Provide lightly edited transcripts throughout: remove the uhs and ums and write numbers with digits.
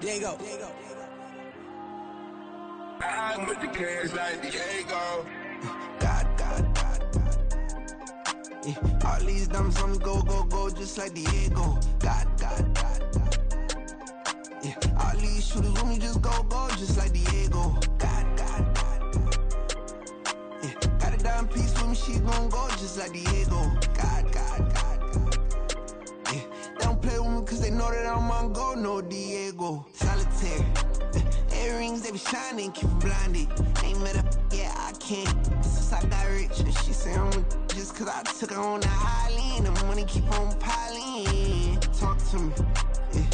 Diego. I'm with the cash like Diego. God. Yeah. All these dumps on me go, just like Diego. God. Yeah. All these shooters with me just go, just like Diego. God. Yeah. Got a dime piece with me, she gon' go just like Diego. God. Yeah. They don't play with me cause they know that I'm on go, no Diego. Solitaire. Earrings, they be shining, keep me blinded. Ain't met up, yeah, I can't. Since I got rich, and she say I'm just cause I took her on the island. The money keep on piling. Talk to me, yeah.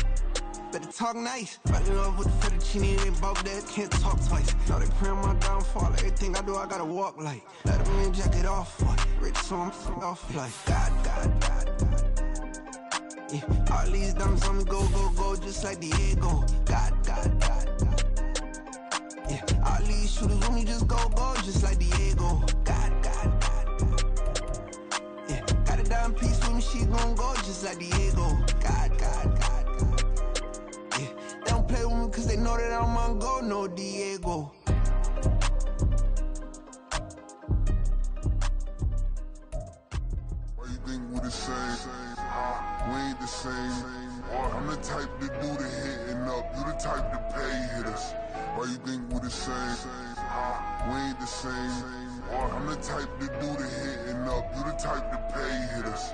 Better talk nice. Fucking up with the fettuccine, they both that can't talk twice. Know they pray on my downfall. Everything I do, I gotta walk like. Let them in, jacket off, rich, so I'm off like. God. Yeah. All these dumps on me go, just like Diego. God. Yeah, all these shooters with me just go, just like Diego. God. Yeah, got a dime piece with me, she gon' go just like Diego. God. Yeah, they don't play with me cause they know that I'm on go, no Diego. Why you think we the same? We ain't the same. I'm the type to do the hitting up, you the type to pay hitters. Why you think we the same? We ain't the same. I'm the type to do the hitting up, you the type to pay hitters.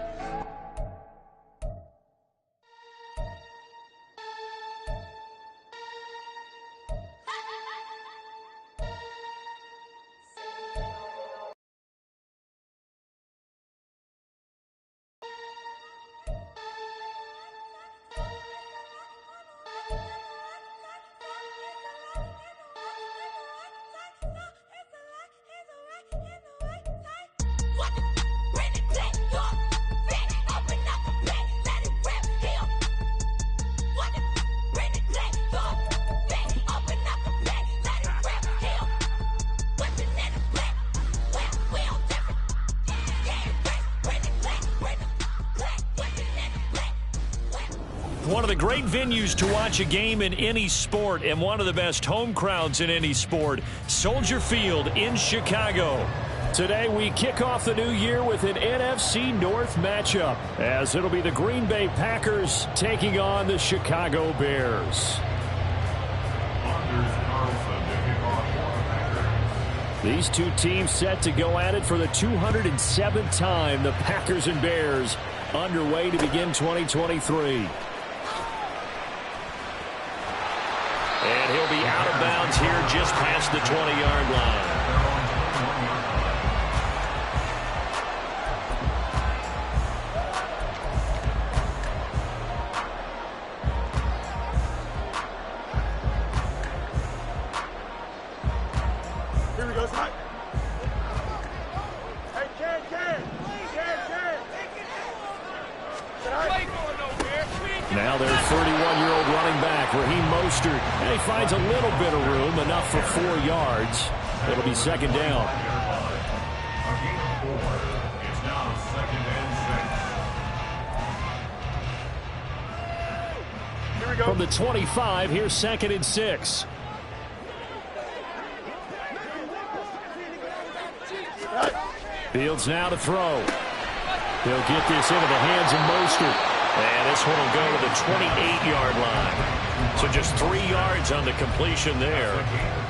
One of the great venues to watch a game in any sport and one of the best home crowds in any sport, Soldier Field in Chicago. Today we kick off the new year with an NFC North matchup as it'll be the Green Bay Packers taking on the Chicago Bears. These two teams set to go at it for the 207th time. The Packers and Bears underway to begin 2023. And he'll be out of bounds here just past the 20-yard line. Here we go, Scott. Hey, Ken. Now their 31-year-old running back, Raheem Mostert, and he finds a little bit of room, enough for 4 yards. It'll be second down. Here we go. From the 25, here's 2nd and 6. Fields now to throw. He'll get this into the hands of Mostert. And this one will go to the 28-yard line. So just 3 yards on the completion there.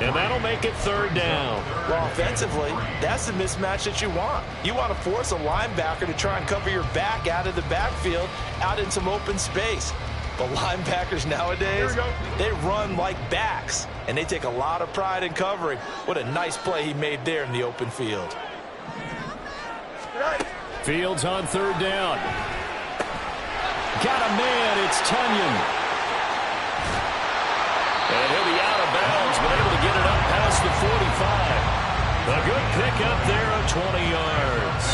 And that'll make it third down. Well, offensively, that's the mismatch that you want. You want to force a linebacker to try and cover your back out of the backfield, out in some open space. But linebackers nowadays, they run like backs, and they take a lot of pride in covering. What a nice play he made there in the open field. Fields on third down. Got a man, it's Tunyon. And he'll be out of bounds, but able to get it up past the 45. A good pickup there of 20 yards.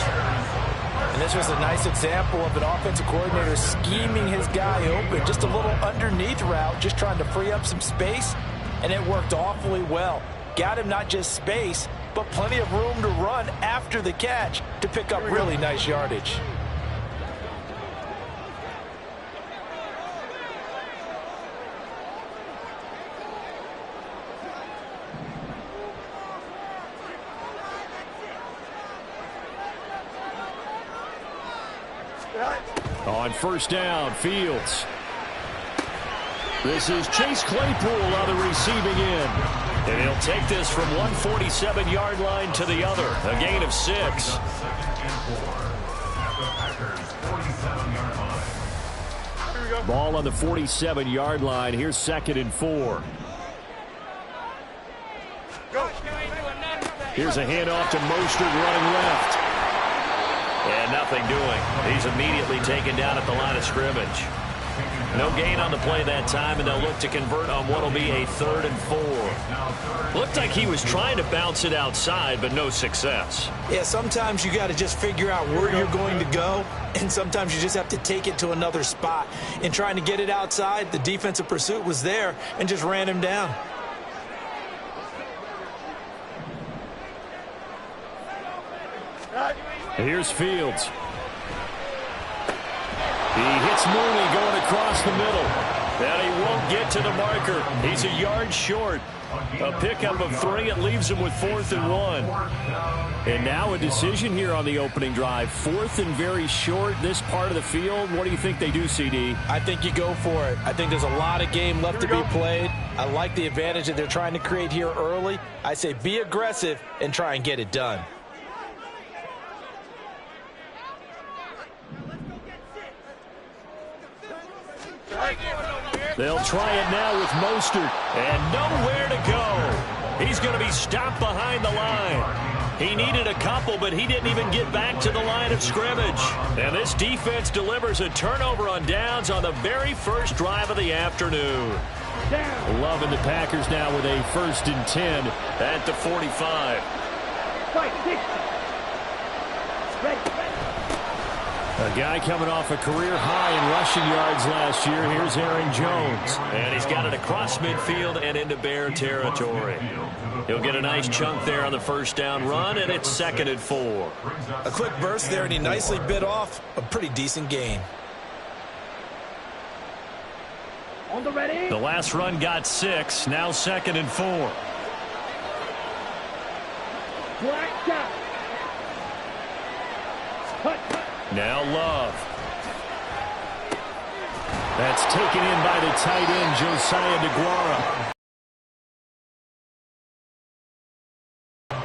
And this was a nice example of an offensive coordinator scheming his guy open. Just a little underneath route, just trying to free up some space, and it worked awfully well. Got him not just space, but plenty of room to run after the catch to pick up really nice yardage. On first down, Fields. This is Chase Claypool on the receiving end. And he'll take this from 147-yard line to the other. A gain of 6. Ball on the 47-yard line. Here's 2nd and 4. Here's a handoff to Mostert running left. And nothing doing. He's immediately taken down at the line of scrimmage. No gain on the play that time, and they'll look to convert on what will be a 3rd and 4. Looked like he was trying to bounce it outside, but no success. Yeah, sometimes you got to just figure out where you're going to go, and sometimes you just have to take it to another spot. In trying to get it outside, the defensive pursuit was there and just ran him down. Here's Fields. He hits Mooney going across the middle. And he won't get to the marker. He's a yard short. A pickup of 3. It leaves him with 4th and 1. And now a decision here on the opening drive. 4th and very short, this part of the field. What do you think they do, CD? I think you go for it. I think there's a lot of game left to be played. I like the advantage that they're trying to create here early. I say be aggressive and try and get it done. They'll try it now with Mostert, and nowhere to go. He's going to be stopped behind the line. He needed a couple, but he didn't even get back to the line of scrimmage. And this defense delivers a turnover on downs on the very first drive of the afternoon. Loving the Packers now with a 1st and 10 at the 45. A guy coming off a career high in rushing yards last year. Here's Aaron Jones. And he's got it across midfield and into Bear territory. He'll get a nice chunk there on the first down run, and it's 2nd and 4. A quick burst there, and he nicely bit off a pretty decent gain. On the ready. The last run got 6. Now 2nd and 4. Black out. Now Love. That's taken in by the tight end, Josiah DeGuara.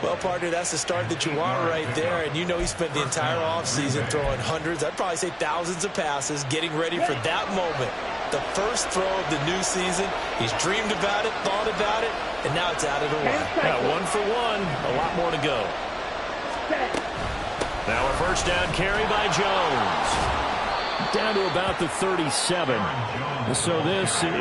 Well, partner, that's the start that you want right there. And you know he spent the entire offseason throwing hundreds, I'd probably say thousands of passes, getting ready for that moment. The first throw of the new season. He's dreamed about it, thought about it, and now it's out of the way. Yeah, 1 for 1. A lot more to go. Now a first down carry by Jones. Down to about the 37. So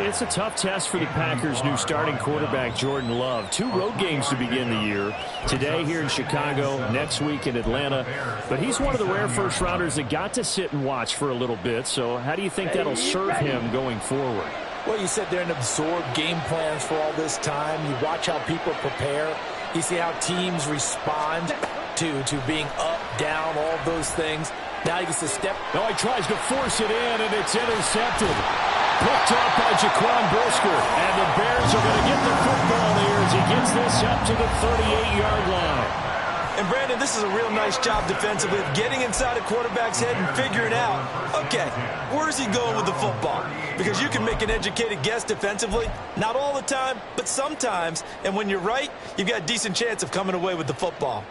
it's a tough test for the Packers' new starting quarterback, Jordan Love. 2 road games to begin the year. Today here in Chicago, next week in Atlanta. But he's one of the rare first-rounders that got to sit and watch for a little bit. So how do you think that'll serve him going forward? Well, you sit there and absorb game plans for all this time. You watch how people prepare. You see how teams respond to being up, down, all of those things. Now he gets to step. No, he tries to force it in, and it's intercepted. Picked up by Jaquan Brisker. And the Bears are going to get the football here as he gets this up to the 38-yard line. And, Brandon, this is a real nice job defensively of getting inside a quarterback's head and figuring out, okay, where's he going with the football? Because you can make an educated guess defensively. Not all the time, but sometimes. And when you're right, you've got a decent chance of coming away with the football.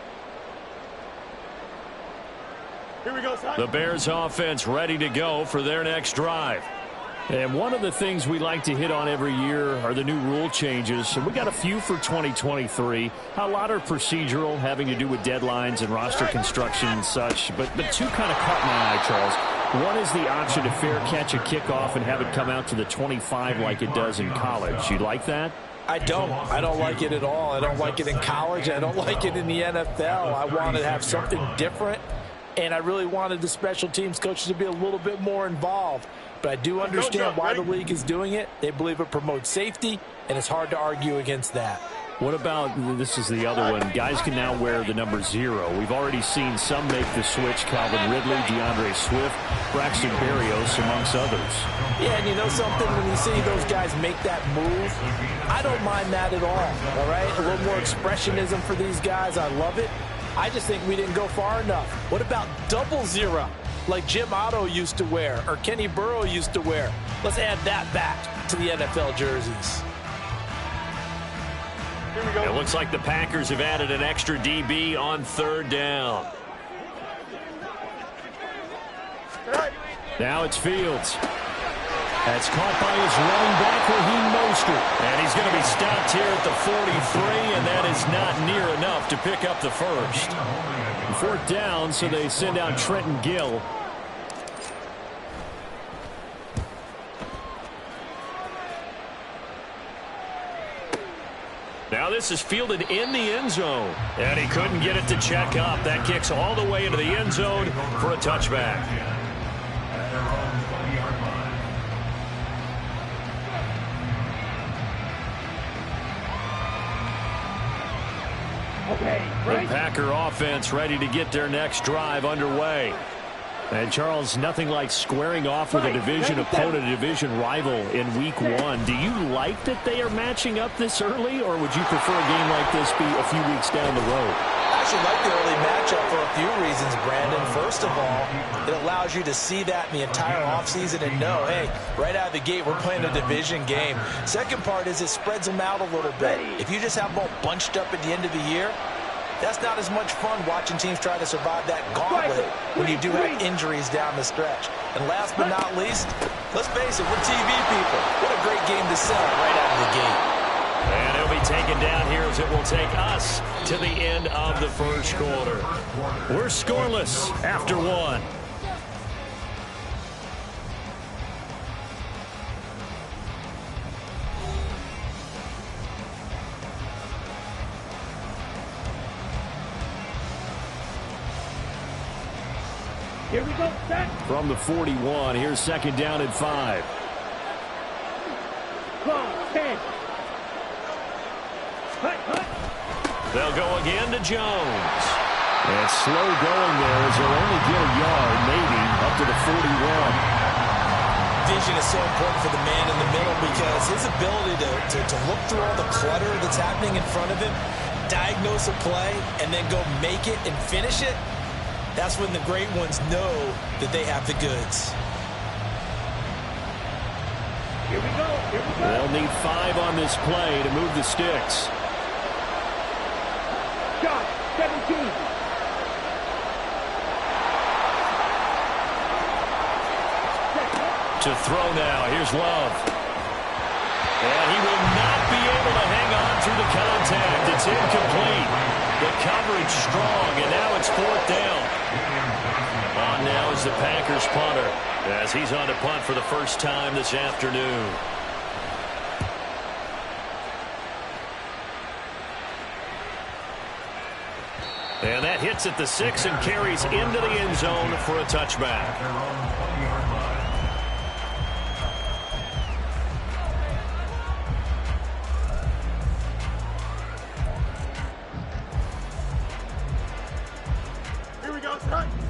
Here we go, son. The Bears offense ready to go for their next drive. And one of the things we like to hit on every year are the new rule changes. And we got a few for 2023. A lot are procedural, having to do with deadlines and roster construction and such. But 2 kind of caught my eye, Charles. One is the option to fair catch a kickoff and have it come out to the 25 like it does in college. You like that? I don't like it at all. I don't like it in college. I don't like it in the NFL. I want to have something different. And I really wanted the special teams coaches to be a little bit more involved. But I do understand why the league is doing it. They believe it promotes safety, and it's hard to argue against that. What about, this is the other one, guys can now wear the number 0. We've already seen some make the switch, Calvin Ridley, DeAndre Swift, Braxton Berrios, amongst others. Yeah, and you know something, when you see those guys make that move, I don't mind that at all right? A little more expressionism for these guys. I love it. I just think we didn't go far enough. What about double 0? like Jim Otto used to wear or Kenny Burrow used to wear. Let's add that back to the NFL jerseys. Here we go. It looks like the Packers have added an extra DB on 3rd down. Now it's Fields. That's caught by his running back, Raheem Mostert. And he's going to be stopped here at the 43, and that is not near enough to pick up the first. 4th down, so they send out Trenton Gill. Now this is fielded in the end zone. And he couldn't get it to check up. That kicks all the way into the end zone for a touchback. The Packer offense ready to get their next drive underway. And Charles, nothing like squaring off with a division opponent, a division rival in week 1. Do you like that they are matching up this early, or would you prefer a game like this be a few weeks down the road? I actually like the early matchup for a few reasons, Brandon. First of all, it allows you to see that in the entire offseason and know, hey, right out of the gate, we're playing a division game. Second part is it spreads them out a little bit. If you just have them all bunched up at the end of the year, that's not as much fun watching teams try to survive that gauntlet when you do have injuries down the stretch. And last but not least, let's face it, we're TV people. What a great game to sell right out of the gate. And it'll be taken down here as it will take us to the end of the first quarter. We're scoreless after 1. Here we go, set. From the 41, here's 2nd down and 5. Clock, 10. They'll go again to Jones. And slow going there as they'll only get a yard, maybe, up to the 41. Vision is so important for the man in the middle because his ability to look through all the clutter that's happening in front of him, diagnose a play, and then go make it and finish it, that's when the great ones know that they have the goods. Here we go. Here we go. They'll need 5 on this play to move the sticks. Shot, 17. To throw now. Here's Love. And he will not be able to hang on through the contact. It's incomplete. The coverage strong, and now it's 4th down. On now is the Packers punter as he's on to punt for the first time this afternoon. And that hits at the 6 and carries into the end zone for a touchback.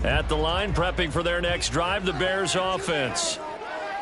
At the line, prepping for their next drive, the Bears offense.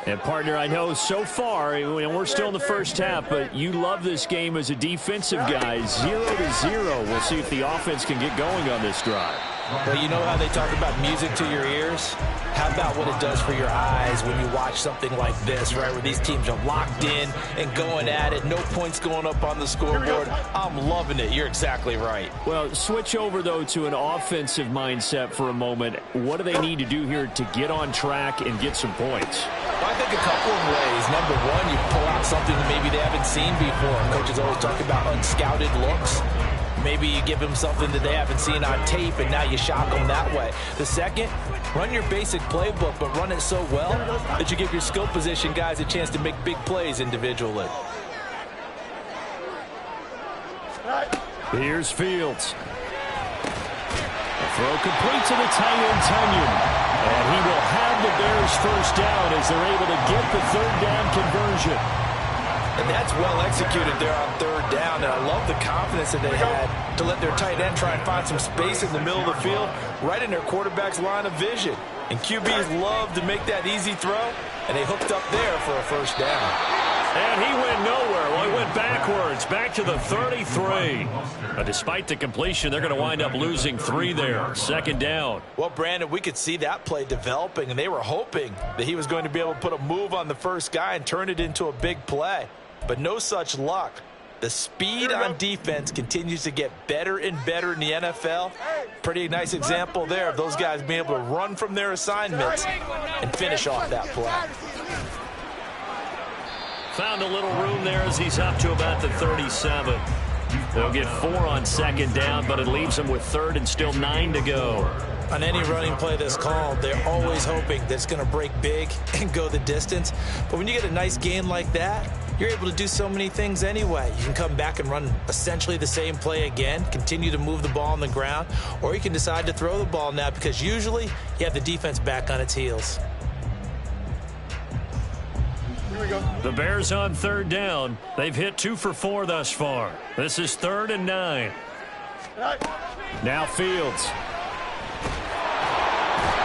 And, partner, I know so far, and we're still in the first half, but you love this game as a defensive guy. 0-0. We'll see if the offense can get going on this drive. Well, you know how they talk about music to your ears? How about what it does for your eyes when you watch something like this, right, where these teams are locked in and going at it, no points going up on the scoreboard? I'm loving it. You're exactly right. Well, switch over, though, to an offensive mindset for a moment. What do they need to do here to get on track and get some points? Well, I think a couple of ways. Number one, you pull out something that maybe they haven't seen before. Coaches always talk about unscouted looks. Maybe you give them something that they haven't seen on tape, and now you shock them that way. The second, run your basic playbook, but run it so well that you give your skill position guys a chance to make big plays individually. Here's Fields. A throw complete to the tight end, Tunyon. And he will have the Bears first down as they're able to get the 3rd down conversion. And that's well executed there on 3rd down. And I love the confidence that they had to let their tight end try and find some space in the middle of the field, right in their quarterback's line of vision. And QBs love to make that easy throw, and they hooked up there for a first down. And he went nowhere. Well, he went backwards, back to the 33. Despite the completion, they're going to wind up losing 3 there. Second down. Well, Brandon, we could see that play developing, and they were hoping that he was going to be able to put a move on the first guy and turn it into a big play. But no such luck. The speed on defense continues to get better and better in the NFL. Pretty nice example there of those guys being able to run from their assignments and finish off that play. Found a little room there as he's up to about the 37. They'll get 4 on second down, but it leaves them with third and still 9 to go. On any running play that's called, they're always hoping that it's going to break big and go the distance. But when you get a nice gain like that, you're able to do so many things anyway. You can come back and run essentially the same play again, continue to move the ball on the ground, or you can decide to throw the ball now because usually you have the defense back on its heels. The Bears on third down. They've hit 2 for 4 thus far. This is 3rd and 9. Now Fields.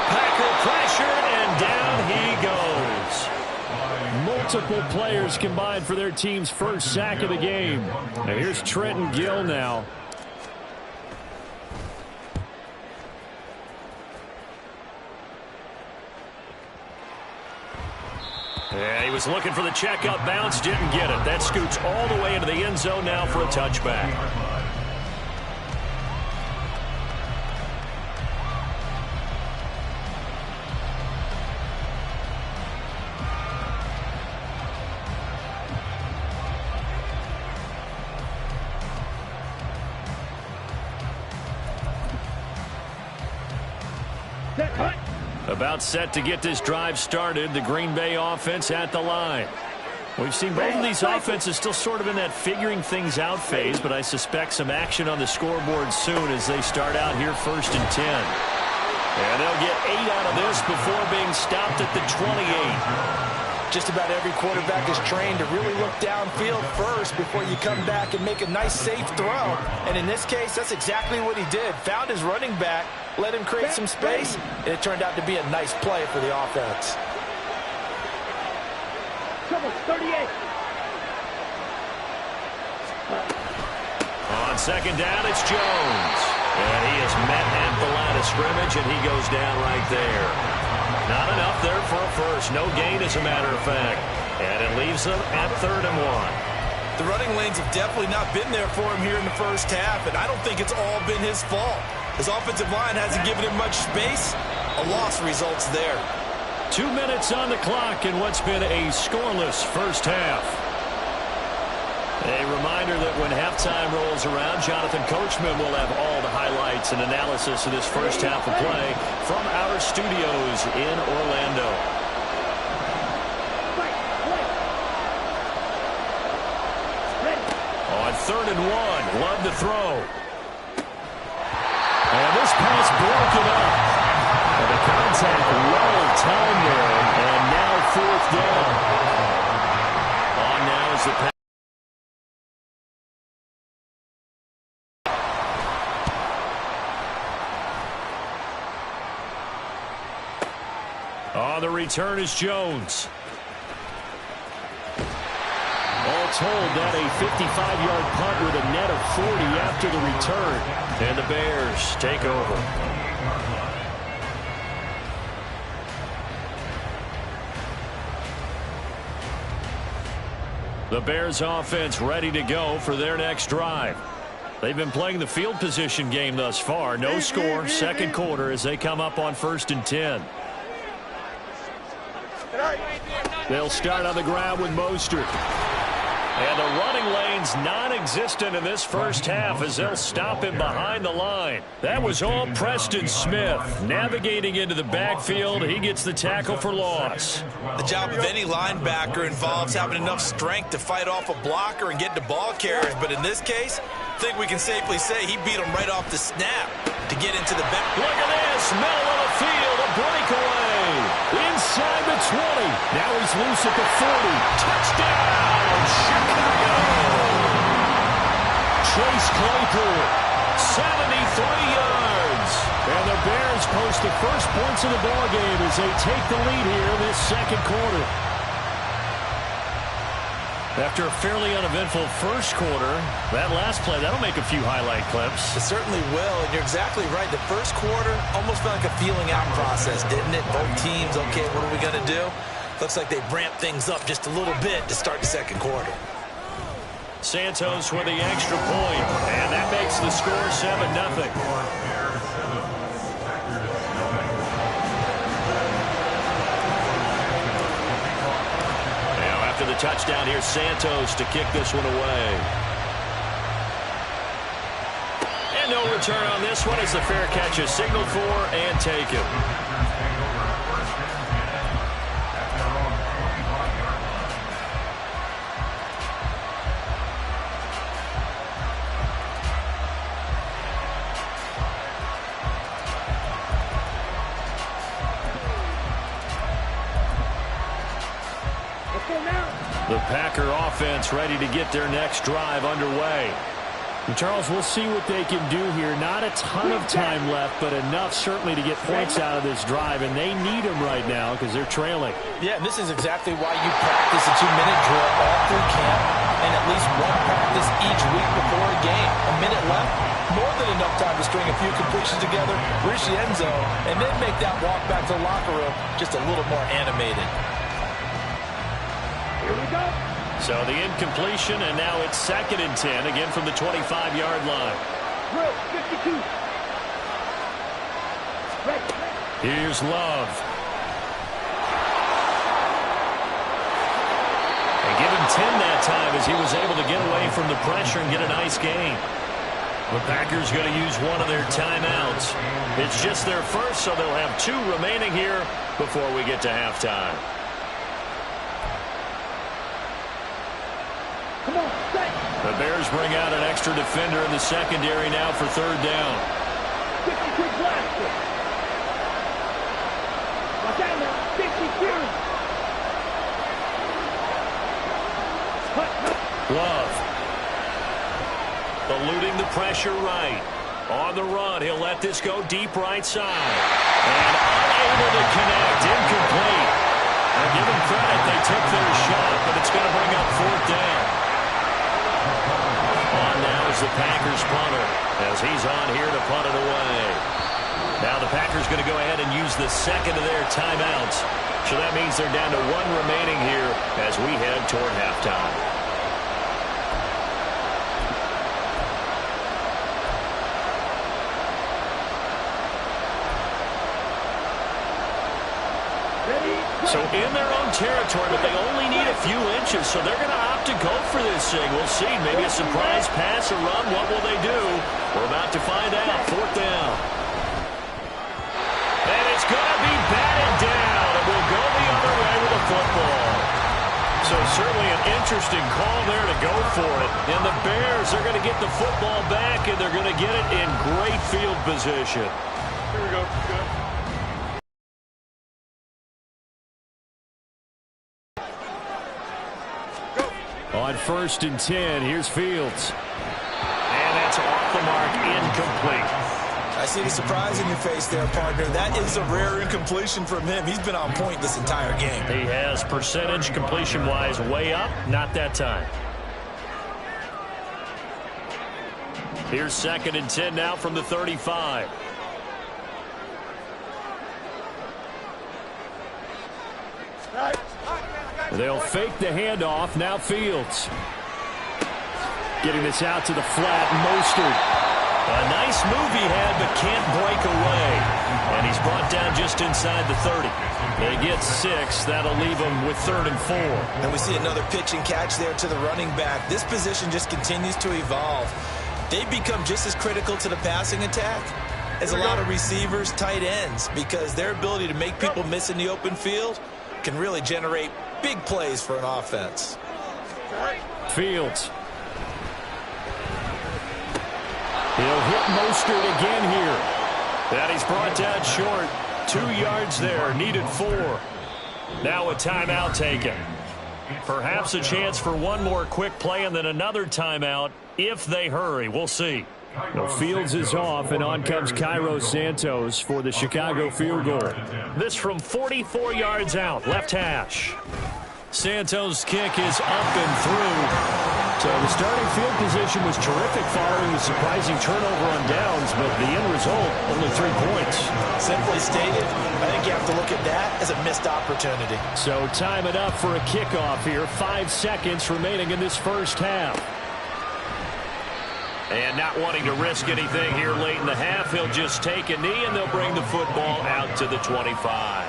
Packer pressure, and down he goes. Multiple players combined for their team's first sack of the game. Now here's Trenton Gill now. Yeah, he was looking for the checkup bounce, didn't get it. That scoots all the way into the end zone now for a touchback. About set to get this drive started. The Green Bay offense at the line. We've seen both of these offenses still sort of in that figuring things out phase, but I suspect some action on the scoreboard soon as they start out here 1st and 10. And they'll get 8 out of this before being stopped at the 28. Just about every quarterback is trained to really look downfield first before you come back and make a nice, safe throw. And in this case, that's exactly what he did. Found his running back, let him create some space, and it turned out to be a nice play for the offense. Trouble, 38. On second down, it's Jones. And he is met at the line of scrimmage, and he goes down right there. Not enough there for a first. No gain, as a matter of fact. And it leaves them at 3rd and 1. The running lanes have definitely not been there for him here in the first half, and I don't think it's all been his fault. His offensive line hasn't given him much space. A loss results there. 2 minutes on the clock in what's been a scoreless first half. A reminder that when halftime rolls around, Jonathan Coachman will have all the highlights and analysis of this first half of play from our studios in Orlando. On 3rd and 1, Love to throw. And this pass broken up. And the contact well timed there, and now 4th down. On now is the pass. On the return is Jones. All told, that a 55-yard punt with a net of 40 after the return. And the Bears take over. The Bears offense ready to go for their next drive. They've been playing the field position game thus far. No score, second quarter as they come up on 1st and 10. They'll start on the ground with Mostert. And the running lane's non-existent in this first half as they'll stop him behind the line. That was all Preston Smith. Navigating into the backfield, he gets the tackle for loss. The job of any linebacker involves having enough strength to fight off a blocker and get to ball carriers. But in this case, I think we can safely say he beat him right off the snap to get into the back. Look at this, middle of the field, a breakaway. Inside the 20. Now he's loose at the 40. Touchdown, Chicago. Chase Claypool, 73 yards. And the Bears post the first points of the ballgame as they take the lead here in this second quarter. After a fairly uneventful first quarter, that last play, that'll make a few highlight clips. It certainly will, and you're exactly right. The first quarter almost felt like a feeling out process, didn't it? Both teams, okay, what are we going to do? Looks like they ramped things up just a little bit to start the second quarter. Santos with the extra point, and that makes the score 7-0. After the touchdown, here's Santos to kick this one away. And no return on this one as the fair catch is signaled for and taken. The Packer offense ready to get their next drive underway. And Charles, we'll see what they can do here. Not a ton of time left, but enough certainly to get points out of this drive, and they need them right now because they're trailing. Yeah, and this is exactly why you practice a 2-minute drill all through camp and at least one practice each week before a game. A minute left, more than enough time to string a few completions together, reach the end zone, and then make that walk back to the locker room just a little more animated. Here we go. So the incompletion, and now it's 2nd and 10, again from the 25-yard line. Drill 52. Right. Here's Love. And give him 10 that time as he was able to get away from the pressure and get a nice gain. The Packers going to use one of their timeouts. It's just their first, so they'll have 2 remaining here before we get to halftime. Come on, set. The Bears bring out an extra defender in the secondary now for 3rd down. 52 blaster. Watch out now. 52. Love. Eluding the pressure right. On the run, he'll let this go deep right side. And unable to connect. Incomplete. And give them credit, they took their shot, but it's going to bring up 4th down. On now is the Packers punter, as he's on here to punt it away. Now the Packers going to go ahead and use the 2nd of their timeouts. So that means they're down to 1 remaining here as we head toward halftime. So in their own territory, but they only need a few inches, so they're going to opt to go for this thing. We'll see. Maybe a surprise pass or run. What will they do? We're about to find out. 4th down. And it's going to be batted down. And we'll go the other way with the football. So certainly an interesting call there to go for it. And the Bears are going to get the football back, and they're going to get it in great field position. Here we go. Good. On 1st and 10, here's Fields. And that's off the mark, incomplete. I see the surprise in your face there, partner. That is a rare incompletion from him. He's been on point this entire game. He has percentage completion-wise way up, not that time. Here's 2nd and 10 now from the 35. They'll fake the handoff. Now Fields. Getting this out to the flat. Mostert. A nice move he had, but can't break away. And he's brought down just inside the 30. They get 6. That'll leave them with 3rd and 4. And we see another pitch and catch there to the running back. This position just continues to evolve. They become just as critical to the passing attack as a lot of receivers, tight ends, because their ability to make people miss in the open field can really generate big plays for an offense. Fields. He'll hit Mostert again here. And he's brought down short. 2 yards there, needed 4. Now a timeout taken. Perhaps a chance for one more quick play and then another timeout if they hurry. We'll see. Well, Fields is off, and on comes Cairo Santos for the Chicago field goal. This from 44 yards out, left hash. Santos' kick is up and through. So the starting field position was terrific following the surprising turnover on downs, but the end result, only 3 points. Simply stated, I think you have to look at that as a missed opportunity. So time it up for a kickoff here. 5 seconds remaining in this first half. And not wanting to risk anything here late in the half, he'll just take a knee and they'll bring the football out to the 25.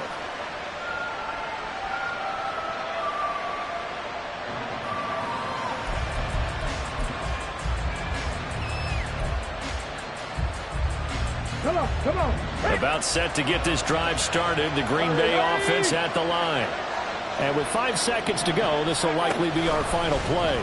Come on. About set to get this drive started. The Green Bay offense at the line. And with 5 seconds to go, this will likely be our final play.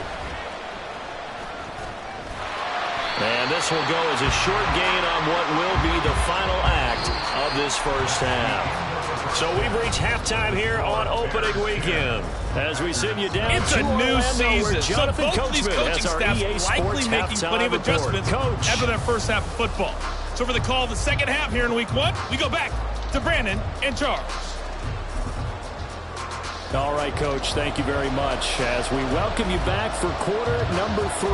And this will go as a short gain on what will be the final act of this first half. So we've reached halftime here on opening weekend. As we send you down it's to a new Orlando, season, so both of these coaching staffs likely making plenty of adjustments after that first half of football. So for the call of the second half here in week 1, we go back to Brandon and Charles. All right, Coach, thank you very much as we welcome you back for quarter number 3.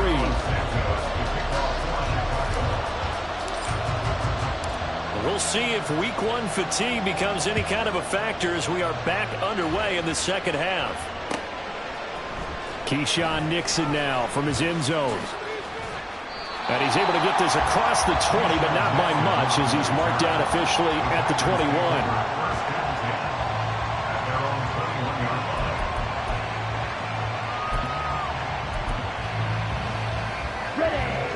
We'll see if week 1 fatigue becomes any kind of a factor as we are back underway in the second half. Keyshawn Nixon now from his end zone. And he's able to get this across the 20, but not by much as he's marked down officially at the 21.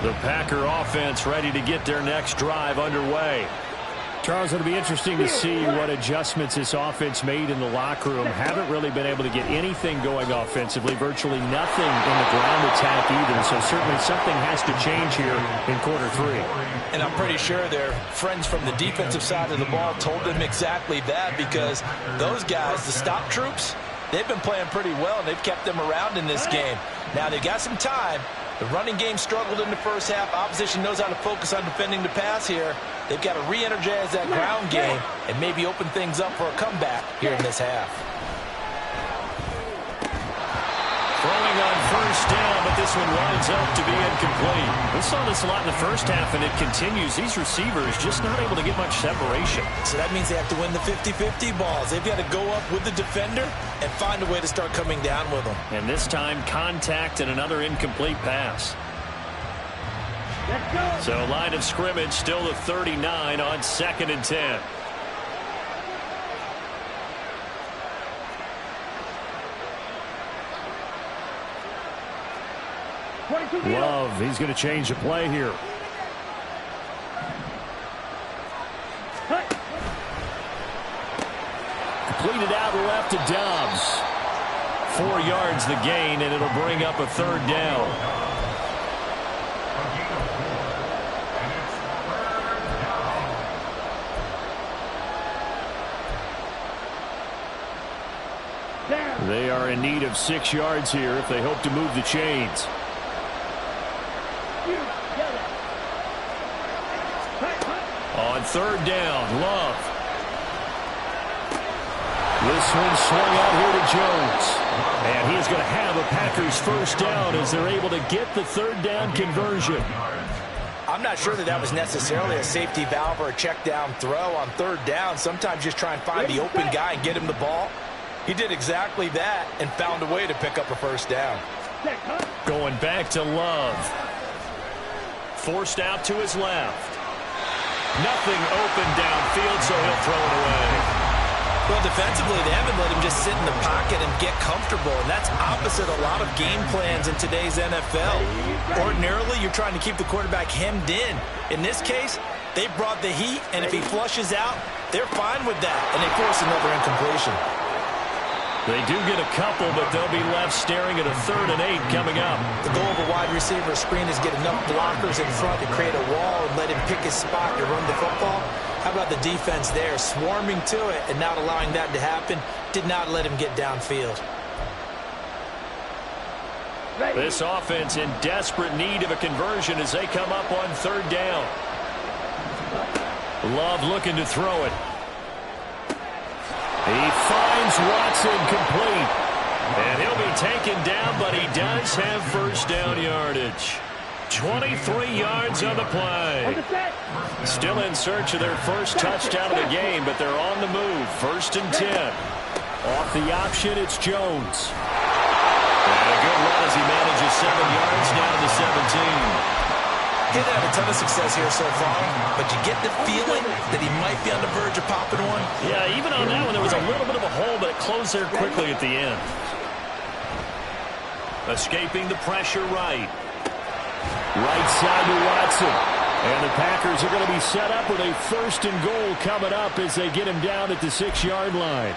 The Packer offense ready to get their next drive underway. Charles, it'll be interesting to see what adjustments this offense made in the locker room. Haven't really been able to get anything going offensively, virtually nothing in the ground attack either. So certainly something has to change here in quarter 3. And I'm pretty sure their friends from the defensive side of the ball told them exactly that, because those guys, the stop troops, they've been playing pretty well, and they've kept them around in this game. Now they've got some time. The running game struggled in the first half. Opposition knows how to focus on defending the pass here. They've got to re-energize that ground game and maybe open things up for a comeback here in this half. Throwing on first down, but this one winds up to be incomplete. We saw this a lot in the first half, and it continues. These receivers just not able to get much separation. So that means they have to win the 50-50 balls. They've got to go up with the defender and find a way to start coming down with them. And this time, contact and another incomplete pass. So line of scrimmage still the 39 on 2nd and 10. Love, he's going to change the play here. Completed out left to Dobbs. 4 yards the gain, and it'll bring up a 3rd down. They are in need of 6 yards here if they hope to move the chains. On 3rd down, Love. This one swung out here to Jones. And he's going to have a Packers first down as they're able to get the 3rd down conversion. I'm not sure that was necessarily a safety valve or a check down throw on 3rd down. Sometimes just try and find the open guy and get him the ball. He did exactly that and found a way to pick up a first down. Going back to Love. Forced out to his left. Nothing open downfield, so he'll throw it away. Well, defensively, they haven't let him just sit in the pocket and get comfortable, and that's opposite a lot of game plans in today's NFL. Ordinarily, you're trying to keep the quarterback hemmed in. In this case, they brought the heat, and if he flushes out, they're fine with that, and they force another incompletion. They do get a couple, but they'll be left staring at a 3rd and 8 coming up. The goal of a wide receiver screen is get enough blockers in front to create a wall and let him pick his spot to run the football. How about the defense there, swarming to it and not allowing that to happen? Did not let him get downfield. This offense in desperate need of a conversion as they come up on 3rd down. Love looking to throw it. He finds Watson complete. And he'll be taken down, but he does have first down yardage. 23 yards on the play. Still in search of their first touchdown of the game, but they're on the move. 1st and 10. Off the option, it's Jones. And a good run as he manages 7 yards down to the 17. He's had a ton of success here so far, but you get the feeling that he might be on the verge of popping one. Yeah, even on that one, there was a little bit of a hole, but it closed there quickly at the end. Escaping the pressure right. Right side to Watson. And the Packers are going to be set up with a 1st and goal coming up as they get him down at the 6-yard line.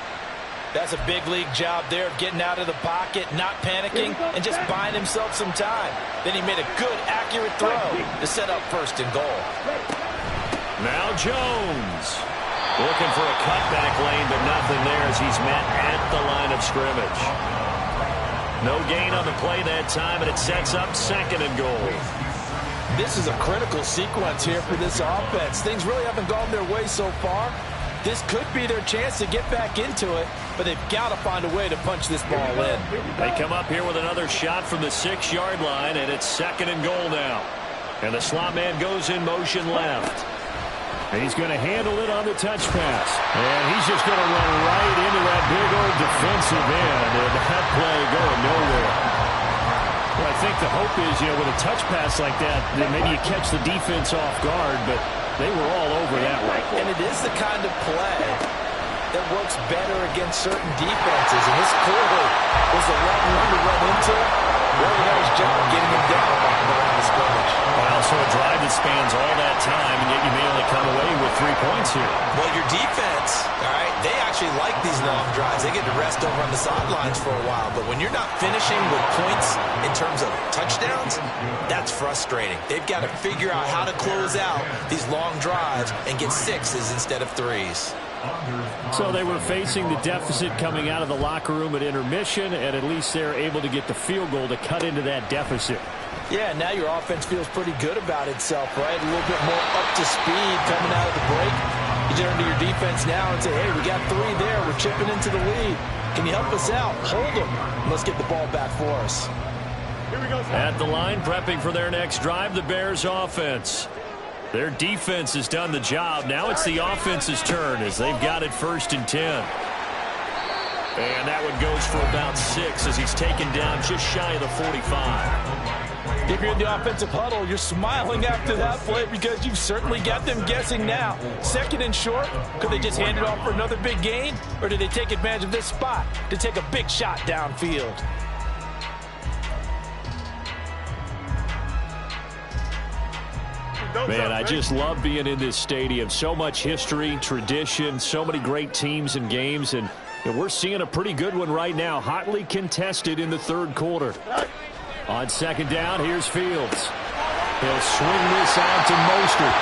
That's a big league job there of getting out of the pocket, not panicking, and just buying himself some time. Then he made a good, accurate throw to set up 1st and goal. Now Jones. Looking for a cutback lane, but nothing there as he's met at the line of scrimmage. No gain on the play that time, and it sets up 2nd and goal. This is a critical sequence here for this offense. Things really haven't gone their way so far. This could be their chance to get back into it, but they've got to find a way to punch this ball in. They come up here with another shot from the 6-yard line, and it's 2nd and goal now. And the slot man goes in motion left. And he's going to handle it on the touch pass. And he's just going to run right into that big old defensive end, and that play going nowhere. Well, I think the hope is, with a touch pass like that maybe you catch the defense off guard, but they were all over that one. And it is the kind of play that works better against certain defenses. And this clearly was the right one to run into. Really got his job getting him down on the line of scrimmage. Also a drive that spans all that time, and yet you may only come away with 3 points here. Well, your defense, all right, they actually like these long drives. They get to rest over on the sidelines for a while. But when you're not finishing with points in terms of touchdowns, that's frustrating. They've got to figure out how to close out these long drives and get 6s instead of 3s. So they were facing the deficit coming out of the locker room at intermission, and at least they're able to get the field goal to cut into that deficit. Yeah, now your offense feels pretty good about itself, right? A little bit more up to speed coming out of the break. You turn to your defense now and say, hey, we got 3 there. We're chipping into the lead. Can you help us out? Hold them. Let's get the ball back for us. Here we go. At the line, prepping for their next drive, the Bears offense. Their defense has done the job. Now it's the offense's turn as they've got it 1st and 10. And that one goes for about 6 as he's taken down just shy of the 45. If you're in the offensive huddle, you're smiling after that play because you've certainly got them guessing now. 2nd and short, could they just hand it off for another big gain? Or do they take advantage of this spot to take a big shot downfield? Man, I just love being in this stadium. So much history, tradition, so many great teams and games, and we're seeing a pretty good one right now, hotly contested in the 3rd quarter. On 2nd down, here's Fields. He'll swing this out to Mostert.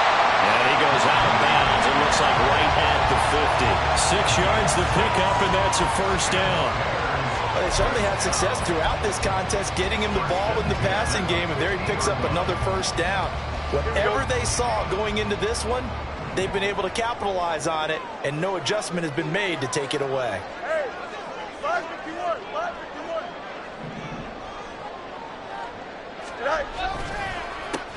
And he goes out of bounds. It looks like right at the 50. 6 yards the pickup, and that's a 1st down. Well, they certainly had success throughout this contest getting him the ball in the passing game, and there he picks up another 1st down. Whatever they saw going into this one, they've been able to capitalize on it, and no adjustment has been made to take it away. Hey, 551, 551.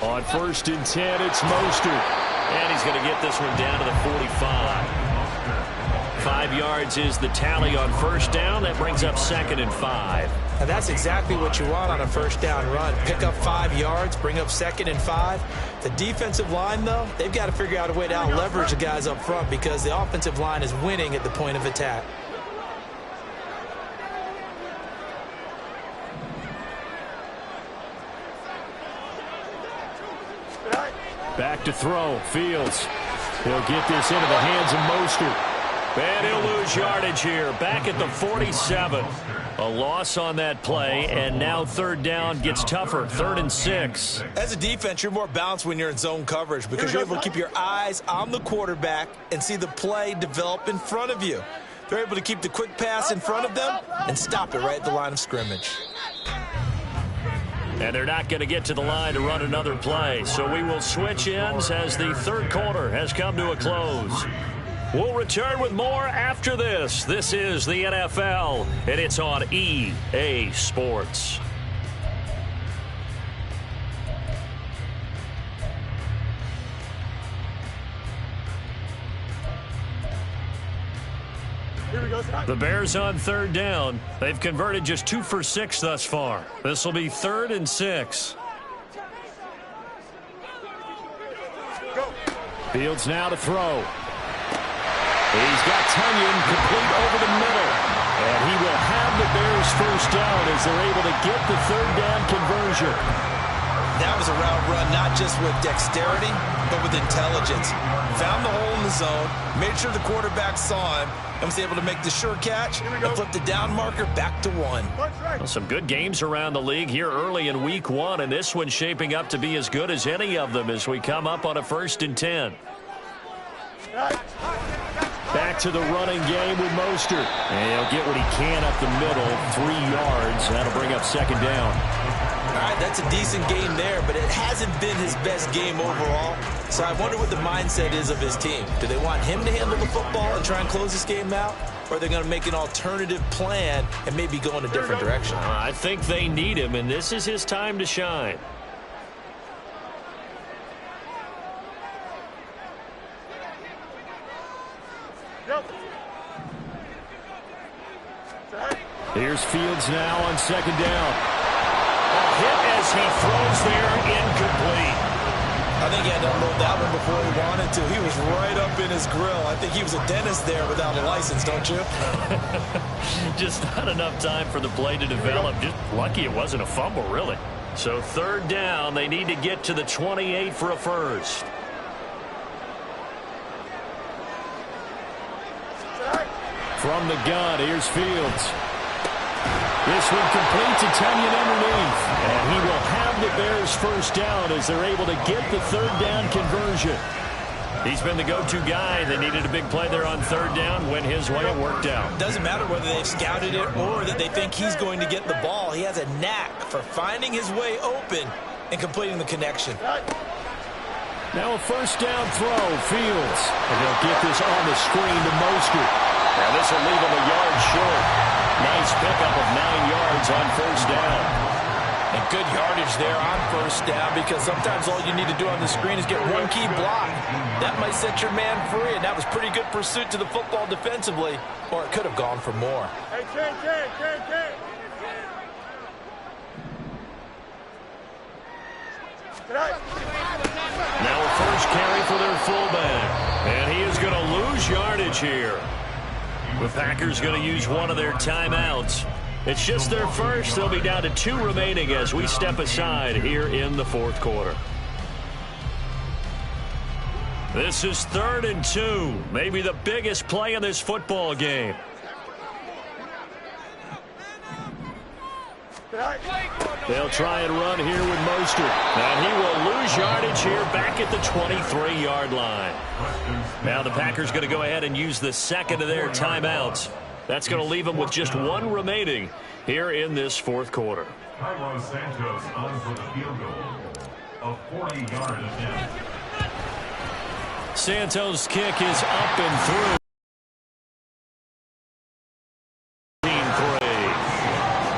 On 1st and 10, it's Mostert. And he's going to get this one down to the 45. 5 yards is the tally on 1st down. That brings up 2nd and 5. And that's exactly what you want on a 1st down run. Pick up 5 yards, bring up 2nd and 5. The defensive line, though, they've got to figure out a way to out-leverage the guys up front because the offensive line is winning at the point of attack. Back to throw. Fields. He'll get this into the hands of Mostert. And he'll lose yardage here. Back at the 47. A loss on that play, and now 3rd down gets tougher. 3rd and 6. As a defense, you're more balanced when you're in zone coverage because you're able to keep your eyes on the quarterback and see the play develop in front of you. They're able to keep the quick pass in front of them and stop it right at the line of scrimmage. And they're not going to get to the line to run another play. So we will switch ends as the 3rd quarter has come to a close. We'll return with more after this. This is the NFL, and it's on EA Sports. The Bears on third down. They've converted just 2 for 6 thus far. This will be 3rd and 6. Fields now to throw. He's got Tonyan complete over the middle. And he will have the Bears first down as they're able to get the 3rd down conversion. That was a route run not just with dexterity, but with intelligence. Found the hole in the zone, made sure the quarterback saw him, and was able to make the sure catch and flip the down marker back to 1. Well, some good games around the league here early in week 1, and this one's shaping up to be as good as any of them as we come up on a 1st and 10. Back to the running game with Mostert. And he'll get what he can up the middle, 3 yards. That'll bring up 2nd down. All right, that's a decent game there, but it hasn't been his best game overall. So I wonder what the mindset is of his team. Do they want him to handle the football and try and close this game out? Or are they going to make an alternative plan and maybe go in a different direction? I think they need him, and this is his time to shine. Here's Fields now on 2nd down. A hit as he throws there, incomplete. I think he had to unload that one before he wanted to. He was right up in his grill. I think he was a dentist there without a license, don't you? Just not enough time for the play to develop. Just lucky it wasn't a fumble, really. So 3rd down, they need to get to the 28 for a first. From the gun, here's Fields. This one complete to Tonyan underneath. And he will have the Bears first down as they're able to get the 3rd down conversion. He's been the go-to guy. They needed a big play there on 3rd down. Went his way, it worked out. Doesn't matter whether they've scouted it or that they think he's going to get the ball. He has a knack for finding his way open and completing the connection. Now a 1st down throw, Fields. And they'll get this on the screen to Mostert. Now this will leave him a yard short. Nice pickup of 9 yards on 1st down. And good yardage there on 1st down, because sometimes all you need to do on the screen is get one key block. That might set your man free, and that was pretty good pursuit to the football defensively, or it could have gone for more. Hey, Ken. Now a first carry for their fullback. And he is going to lose yardage here. The Packers going to use one of their timeouts. It's just their first. They'll be down to 2 remaining as we step aside here in the 4th quarter. This is 3rd and 2. Maybe the biggest play in this football game. They'll try and run here with Mostert. And he will lose yardage here back at the 23-yard line. Now the Packers going to go ahead and use the 2nd of their timeouts. That's going to leave them with just 1 remaining here in this 4th quarter. Carlos Santos on for the field goal. A 40-yard attempt. Santos' kick is up and through.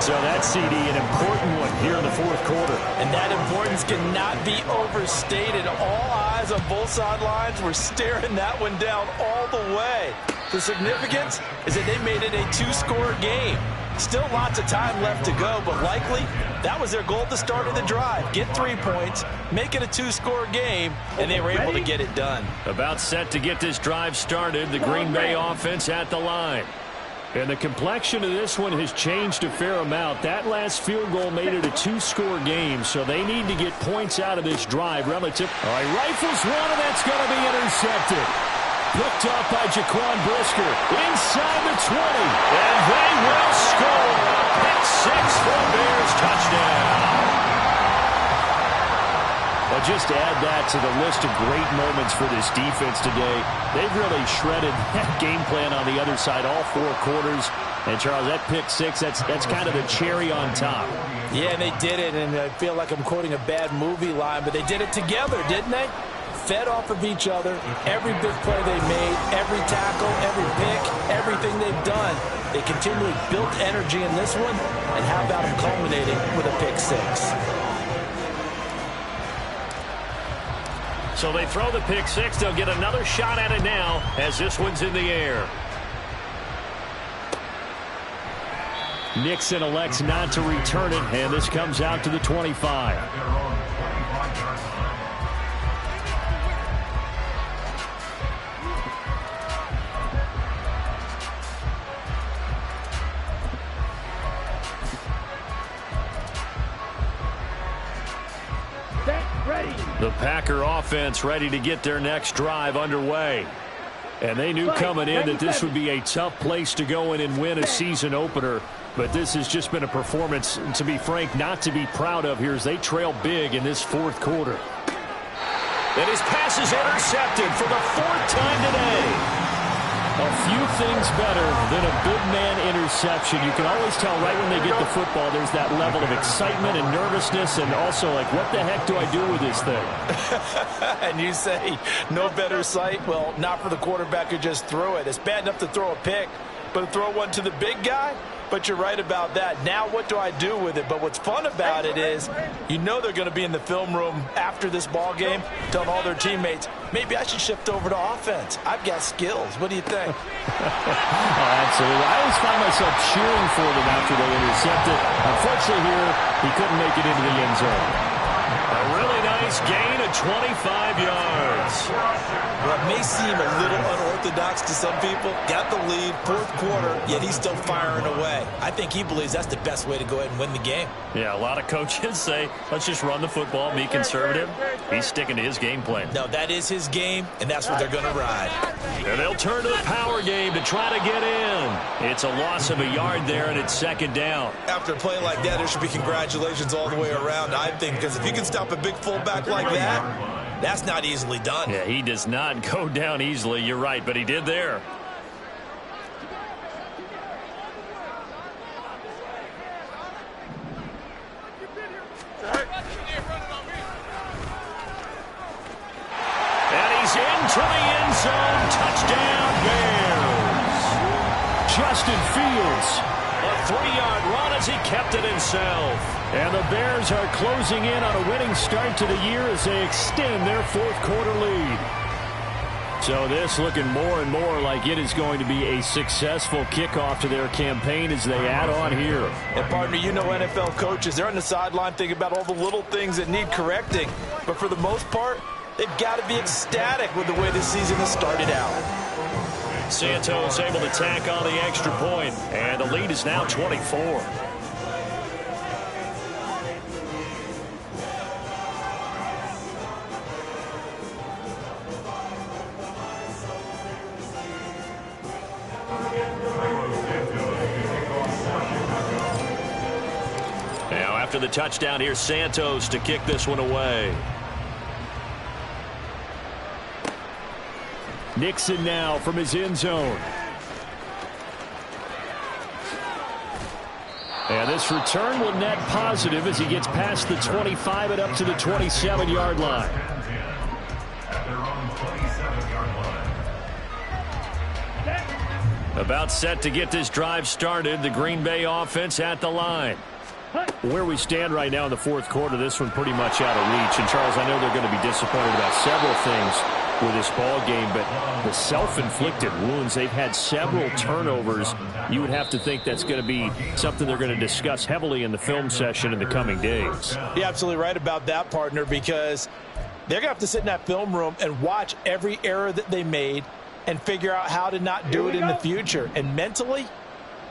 So that CD, an important one here in the 4th quarter. And that importance cannot be overstated. All eyes on both sidelines were staring that one down all the way. The significance is that they made it a 2-score game. Still lots of time left to go, but likely that was their goal at the start of the drive. Get 3 points, make it a 2-score game, and they were able to get it done. About set to get this drive started, the Green Bay offense at the line. And the complexion of this one has changed a fair amount. That last field goal made it a 2-score game, so they need to get points out of this drive relative. All right, rifles one, and that's going to be intercepted. Picked up by Jaquan Brisker inside the 20. And they will score. Pick 6 for the Bears, touchdown. Well, just to add that to the list of great moments for this defense today, they've really shredded that game plan on the other side all 4 quarters. And, Charles, that pick 6, that's kind of the cherry on top. Yeah, and they did it, and I feel like I'm quoting a bad movie line, but they did it together, didn't they? fed off of each other. Every big play they made, every tackle, every pick, everything they've done, they continually built energy in this one. And how about them culminating with a pick six? So they throw the pick six. They'll get another shot at it now as this one's in the air. Nixon elects not to return it, and this comes out to the 25. The Packer offense ready to get their next drive underway. And they knew coming in that this would be a tough place to go in and win a season opener. But this has just been a performance, to be frank, not to be proud of here as they trail big in this fourth quarter. And his pass is intercepted for the fourth time today. A few things better than a big man interception. You can always tell right when they get the football, there's that level of excitement and nervousness, and also like, what the heck do I do with this thing? And you say, no better sight? Well, not for the quarterback who just threw it. It's bad enough to throw a pick, but to throw one to the big guy? But you're right about that. Now what do I do with it? But what's fun about it is you know they're going to be in the film room after this ball game telling all their teammates, maybe I should shift over to offense. I've got skills. What do you think? Oh, absolutely. I always find myself cheering for them after they intercept it. Unfortunately here, he couldn't make it into the end zone. A really nice gain of 25 yards. Well, it may seem a little unorthodox to some people. Got the lead, fourth quarter, yet he's still firing away. I think he believes that's the best way to go ahead and win the game. Yeah, a lot of coaches say, let's just run the football, be conservative. He's sticking to his game plan. No, that is his game, and that's what they're going to ride. And they'll turn to the power game to try to get in. It's a loss of a yard there, and it's second down. After a play like that, there should be congratulations all the way around, I think, because if you can stop a big fullback like that, that's not easily done. Yeah, he does not go down easily. You're right, but he did there. And he's into the end zone. Touchdown, Bears. Justin Fields. A 3-yard run as he kept it himself. And the Bears are closing in on a winning start to the year as they extend their fourth quarter lead. So this looking more and more like it is going to be a successful kickoff to their campaign as they add on here. And partner, you know NFL coaches, they're on the sideline thinking about all the little things that need correcting. But for the most part, they've got to be ecstatic with the way this season has started out. Santos able to tack on the extra point, and the lead is now 24. Now after the touchdown, here's Santos to kick this one away. Nixon now from his end zone. And this return will net positive as he gets past the 25 and up to the 27-yard line. About set to get this drive started. The Green Bay offense at the line. Where we stand right now in the fourth quarter, this one pretty much out of reach. And, Charles, I know they're going to be disappointed about several things with this ball game, but the self-inflicted wounds, they've had several turnovers. You would have to think that's going to be something they're going to discuss heavily in the film session in the coming days. You're absolutely right about that, partner, because they're going to have to sit in that film room and watch every error that they made and figure out how to not do it in the future. And mentally,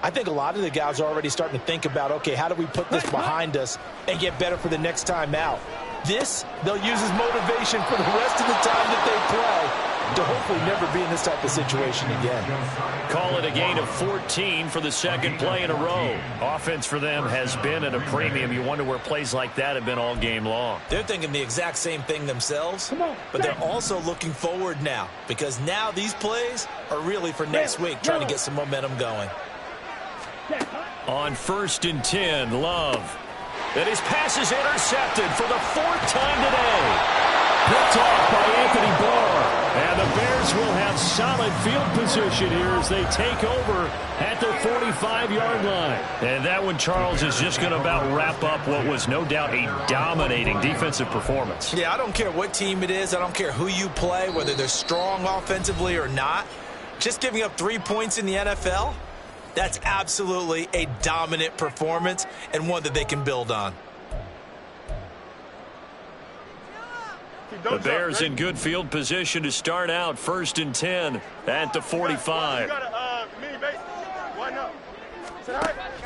I think a lot of the guys are already starting to think about, okay, how do we put this behind us and get better for the next time out? This, they'll use as motivation for the rest of the time that they play to hopefully never be in this type of situation again. Call it a gain of 14 for the second play in a row. Offense for them has been at a premium. You wonder where plays like that have been all game long. They're thinking the exact same thing themselves, but they're also looking forward now because now these plays are really for next week, trying to get some momentum going. On 1st and 10, Love. And his pass is intercepted for the fourth time today. Picked off by Anthony Barr. And the Bears will have solid field position here as they take over at the 45-yard line. And that one, Charles, is just going to about wrap up what was no doubt a dominating defensive performance. Yeah, I don't care what team it is. I don't care who you play, whether they're strong offensively or not. Just giving up 3 points in the NFL, that's absolutely a dominant performance and one that they can build on. The Bears in good field position to start out 1st and 10 at the 45.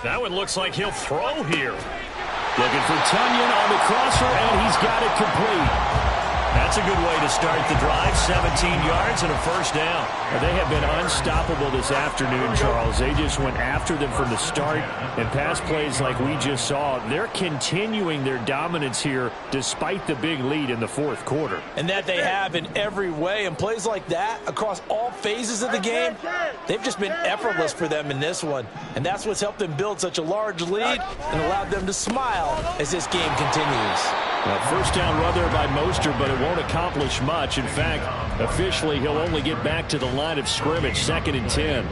That one looks like he'll throw here. Looking for Tonyan on the crosser, and he's got it complete. That's a good way to start the drive. 17 yards and a first down. They have been unstoppable this afternoon, Charles. They just went after them from the start, and pass plays like we just saw. They're continuing their dominance here despite the big lead in the fourth quarter. And that they have in every way. And plays like that across all phases of the game, they've just been effortless for them in this one. And that's what's helped them build such a large lead and allowed them to smile as this game continues. First down run there by Mostert, but it won't accomplish much. In fact, officially, he'll only get back to the line of scrimmage, 2nd and 10.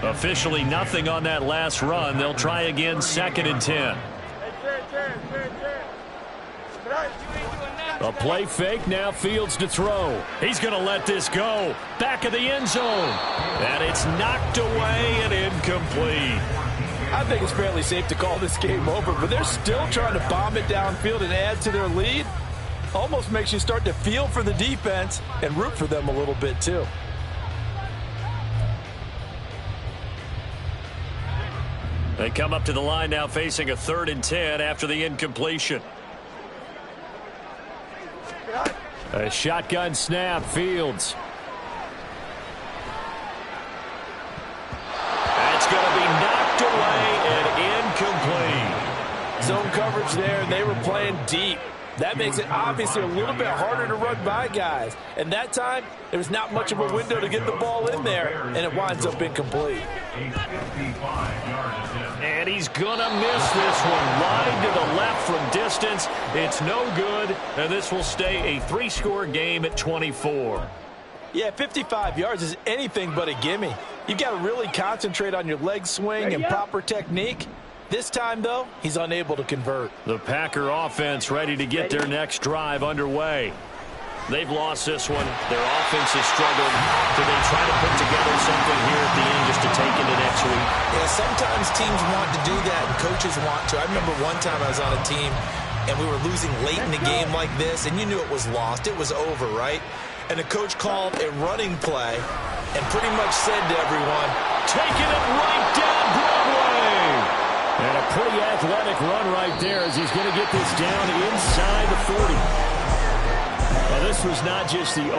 Officially, nothing on that last run. They'll try again, 2nd and 10. A play fake, now Fields to throw. He's going to let this go. Back of the end zone. And it's knocked away and incomplete. I think it's fairly safe to call this game over, but they're still trying to bomb it downfield and add to their lead. Almost makes you start to feel for the defense and root for them a little bit too. They come up to the line now facing a 3rd and 10 after the incompletion. A shotgun snap, Fields. That's going to be knocked away and incomplete. Zone coverage there, and they were playing deep. That makes it obviously a little bit harder to run by guys. And that time, there's not much of a window to get the ball in there, and it winds up incomplete. And he's going to miss this one. Wide to the left from distance. It's no good, and this will stay a 3-score game at 24. Yeah, 55 yards is anything but a gimme. You've got to really concentrate on your leg swing and proper technique. This time, though, he's unable to convert. The Packer offense ready to get their next drive underway. They've lost this one. Their offense has struggled. Do they try to put together something here at the end just to take into next week? Yeah, sometimes teams want to do that and coaches want to. I remember one time I was on a team and we were losing late in the game like this, and you knew it was lost. It was over, right? And the coach called a running play and pretty much said to everyone, taking it right down Broadway. And a pretty athletic run right there as he's going to get this down inside the 40. Well, this was not just the